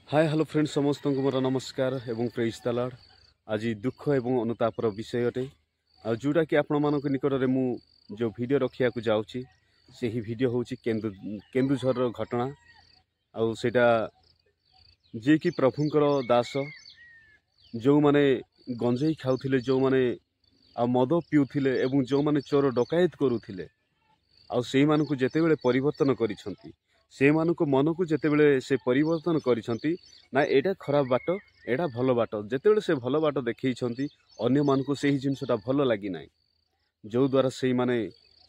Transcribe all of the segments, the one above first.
Hi hello friends समस्त को मोर नमस्कार एवं प्रेज द लॉर्ड। आज दुख एवं अनुतापर विषय अटे जोटा कि आपण मान निकट में मु जो वीडियो रखिया को जाऊँगी से ही वीडियो हूँ केन्दुझर घटना आउटा जे कि प्रभुंकर दास जो माने गंजेई खाऊले जो माने मद पिउथिले एवं जो माने चोर डकायत करुथिले से मानकु जेतेबेले परिवर्तन करिसंती से मानक मन को जितेबले से परिवर्तन करिसंती ना एटा खराब बाट एटा भल बाट जितेबले से भल बाट देखैछंती अन्य मानकु सेही जिनसटा भल लागि नै जो द्वारा से माने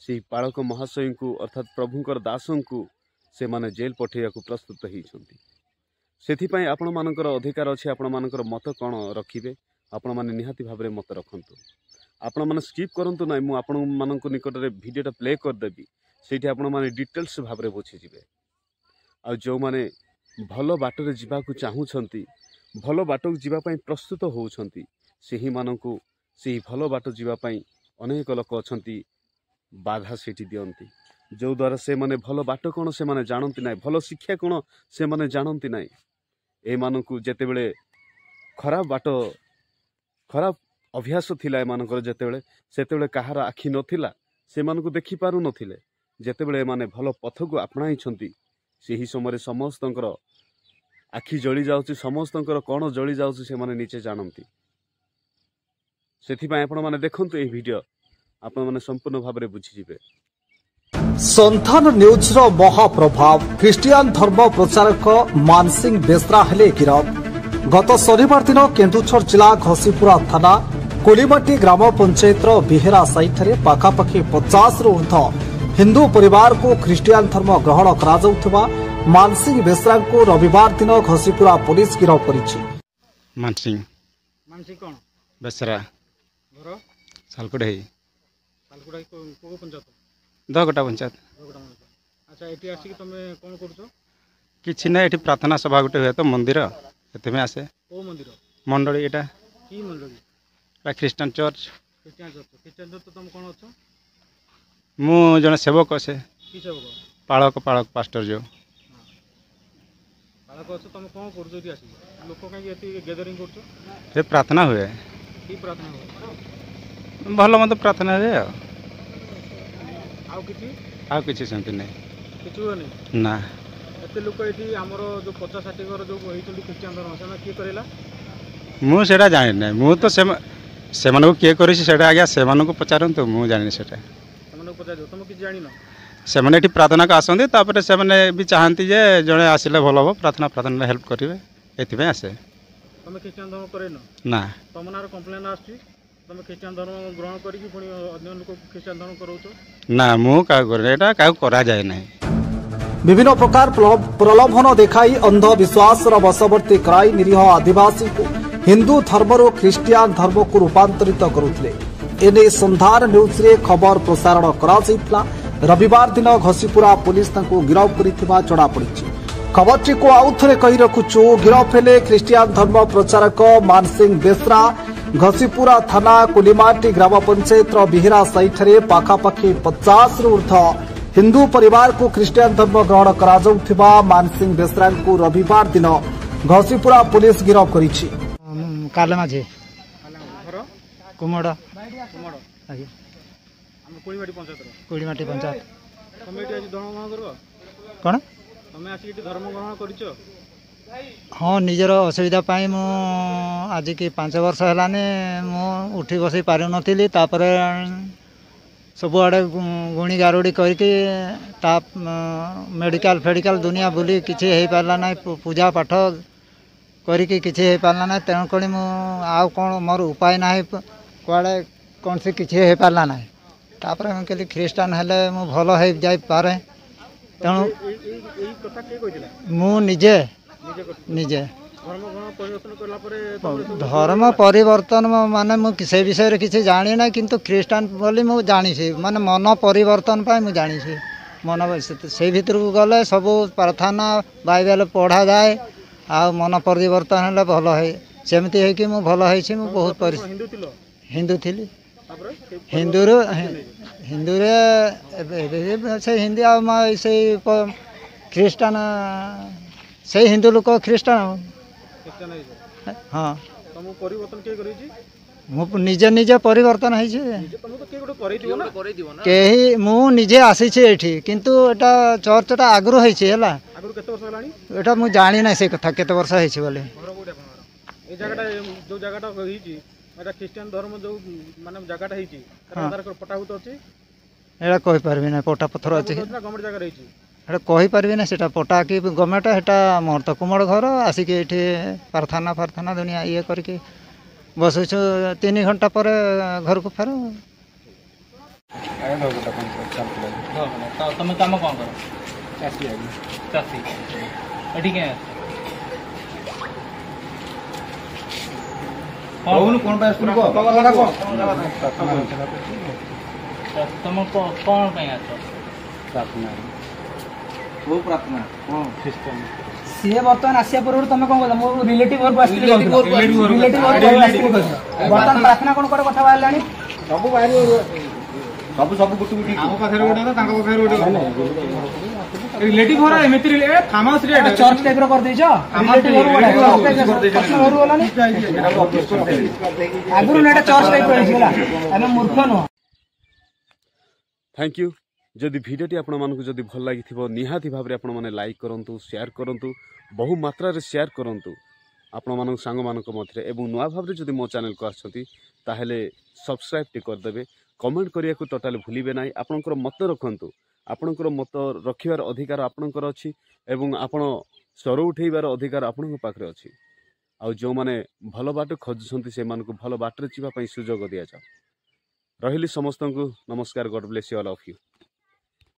से पालक महाशय को अर्थात प्रभुंकर दासों को से माने जेल पठेया को प्रस्तुत होइछंती। सेथिपई आपण मानकर अधिकार अछि आपण मानकर मत कोन रखिबे आपण माने निहाती भाबरे मत रखंतु आपण माने स्किप करंतु नै मु आपण मानक निकट रे वीडियोटा प्ले कर देबी सेठी आपण माने डिटेल्स भाबरे बुझि जिवे आ जो माने भल बाटरे जीवाकू चाहूछंती भल बाटक जीवापाई प्रस्तुत होउछंती सेही मानकू सेही भल बाट जीवापाई अनेक लोक अछंती बाधा सेठी दियंती जो द्वारा से माने भल बाट कोन से माने जानंती नै भल शिक्षा कोन से माने जानंती नै ए मानकू जेतेबेले खराब बाट खराब अभ्यास थिला ए मानकर जेतेबेले सेतेबेले कहार आखि नथिला से मानकू देखि पारु नथिले जेतेबेले माने भल पथ को अपनाई छंती सेही समय समस्तंकर आखि जली जाउची समस्तंकर कोन जली जाउची से माने नीचे जानंती सेथि पय आपण माने देखंतु ए वीडियो आपण माने संपूर्ण भाबरे बुझि जिवे। संतान न्यूज रो महाप्रभाव ख्रिस्टियन धर्म प्रचारक मानसिंह बेसरा हेले गिरफ। गत शनिवार दिन केन्दुझर जिला घसीपुरा थाना कोलीमाटी ग्राम पंचायत बिहेरा साइठारे पाखापाखि 50 रु ऊर्ध्व हिंदू परिवार को ख्रिस्टियन धर्म ग्रहण करा मानसिंह बेसरा को रविवार दिन घसीपुरा पुलिस गिरफ करिछि। मानसिंह कौन बेसरा घर सालकुड़े को पंचायत दगटा पंचायत। अच्छा एटी आसी तमे कोन करछो किछि नै एटी प्रार्थना सभा गुटे हुए तो मंदिर एते आसे को मंदिर मंडली एटा की मंडली एटा ख्रिस्टियन चर्च तो तुम कोन अछो मु जने सेवक असे की सेवक पालक पास्टर जो पालक अछो तुम कोन करछो ती आसी लोक काई एती गैदरिंग करछो रे प्रार्थना हुए की प्रार्थना हो भलो मत प्रार्थना हुए आउ किछि सेमती नै किछु नै ना एते लोक एठी हमरो जो 50 60 घर जो होइतली ख्रिस्टियन धर्म से की करेला मु सेटा जानि नै मु तो से मानको के करिछि सेटा आज्ञा से मानको पचारंतु मु जानि सेटा तमनो पचार तुम किछि जानि न से माने एठी प्रार्थना का आसंती तापर से माने भी चाहंती जे जणे आसिले भलो हो प्रार्थना हेल्प करिवे एथि पे आसे तुम ख्रिस्टियन धर्म करे न ना तुम नार कंप्लेन आछि तुम ख्रिस्टियन धर्म ग्रहण करी कि पुनी अन्य लोक ख्रिस्टियन धर्म करौछो ना मु का करे एटा का करा जाय नै। विभिन्न प्रकार प्रलोभन देखाई अंधविश्वास वशवर्ती कराई निरीह आदिवासी को हिंदू धर्म ख्रिस्टियन धर्म को रूपांतरित करुथिले एने संधान न्यूज रे खबर प्रसारण करा रविवार दिन घसीपुरा पुलिस तांको गिरफ करिथिबा जणा पड़िछि। खबरटी को आउ थरे कहि रखुछु गिरफ हेले ख्रिस्टियन धर्म प्रचारक मानसिंह बेसरा घसीपुरा थाना कोलीमाटी ग्राम पंचायत बिहेरा साइठारे पाखापाखि 50 रु ऊर्ध्व हिंदू परिवार को ख्रिस्टियन धर्म ग्रहण करा मानसिंह बेसरा को रविवार दिन घसीपुरा पुलिस गिरफ करिछि। काले माझे घर कुमड़ा आगे हम कोलीमाटी पंचायत तमे एटी आज धर्म ग्रहण करबो कौन तमे आसी एटी धर्म ग्रहण करिछो हाँ निजर असुविधा पाई मु आज की 5 वर्ष हेलाने मु उठी बसी पारु नथिली तापरे सब आड़े गुणी गारुड़ी करके मेडिकल फेडिकल दुनिया बुली किसी हो पारा ना पूजा पाठ करिकी किसी हो पारा ना तेणुक मु आउ कौन मोर उपाय ना कड़े कौन सी किसी हो पारा ना तापर कहली ख्रीस्टान हेले मु भल हो जाई पारे तेणु मु निजे निजे धर्म परिवर्तन माने से विषय रे किसी जानी ना किंतु ख्रीस्टान बोली मु जानी माने मन परिवर्तन पाई मु जानी मन से भीतर को गले सब प्रार्थना बाइबल पढ़ा जाए आ मन परिवर्तन हेले भल है सेमती है कि मु भल है मु बहुत हिंदू थिली हिंदू रे से हिंदी आ से ख्रीस्टान से हिंदू लोक ख्रीष्टान ଖ୍ରୀଷ୍ଟିଆନ ହେଇଛ हाँ ତମକୁ ପରିବର୍ତ୍ତନ କିଏ କରିଛି मु निजे निजे परिवर्तन है ତମକୁ ତ କିଏ ଗୋଟେ କରେଇଥିବ ନା कहीं मु निजे आसी एठी किंतु एटा चर्चटा आगु है ଆଗରୁ କେତେ ବର୍ଷ ହେଲାଣି एटा मु जानी ना से कथा केते वर्ष है बोले ଘର କୋଉଠି ଆପଣଙ୍କର এই ଜାଗାଟା ଯୋଉ ଜାଗାଟା ହେଇଛି এটা ଖ୍ରୀଷ୍ଟିଆନ ଧର୍ମ ଯୋଉ ମାନେ ଜାଗାଟା ହେଇଛି ତାର ପଟାଭୂତ ଅଛି एटा कहि परबी ना पटा पत्थर अछि ନା ଗଭର୍ଣ୍ଣମେଣ୍ଟ ଜାଗା ରହିଛି एटा कहि परबी ना सेटा पटा कि गवर्नमेंट एटा मोर तो कुमड़ घर आसिक एठी प्रार्थना प्रार्थना दुनिया ये करके बसुछु 3 घंटा पर घर को फेर ତମେ କାମ କ'ଣ କର ଚାଷୀ ଏଠି କେଁ ତମ କ'ଣ ପାଇଁ ଆସ ସିଏ ବର୍ତ୍ତମାନ ଆସିବା ପୂର୍ବରୁ ତମେ କଣ କଲ ମୋ ରିଲେଟିଭ ଘରକୁ ଆସିଥିଲି ବର୍ତ୍ତମାନ ପ୍ରାର୍ଥନା କଣ କୁଆଡେ କଥା ବାହାରିଲାଣି ସବୁ ଗୁଟି ଗୁଟି ଆମ ପାଖରେ ଗୋଟେ ତାଙ୍କ ପାଖରେ ଗୋଟେ ରିଲେଟିଭ ଘର ଏମିତି ଫାର୍ମ ହାଉସ ରେ ଚର୍ଚ୍ଚ ଟାଇପ ର କରିଦେଇଛ ଆଗରୁ ନା ଏଟା ଚର୍ଚ୍ଚ ଟାଇପ ର ହେଇଥିଲା ଆମେ ମୂର୍ଖ ନୁହଁ। थैंक यू जदि भिडियोटी आपको जदि भल लगी निहाती भाव में आपने लाइक करूँ शेयर करूँ बहु मात्रा रे शेयर करूँ आपण मान सांग मान मध्य एवं नुआ भाव जदि मो चैनल को आसते सब्सक्राइब टी करदे कमेंट करने को टोटाल भूलिए ना आपणकर मत रखु आपणकर मत रखार अधिकार आपणकर अच्छी एवं आपण स्वर उठेबार अधिकार आपण पाखे अच्छी आउ जो मैंने भल बाट खोजुंट से भल बाटर जावाई सुजोग दि जाओ रही समस्त को नमस्कार God bless you all of you.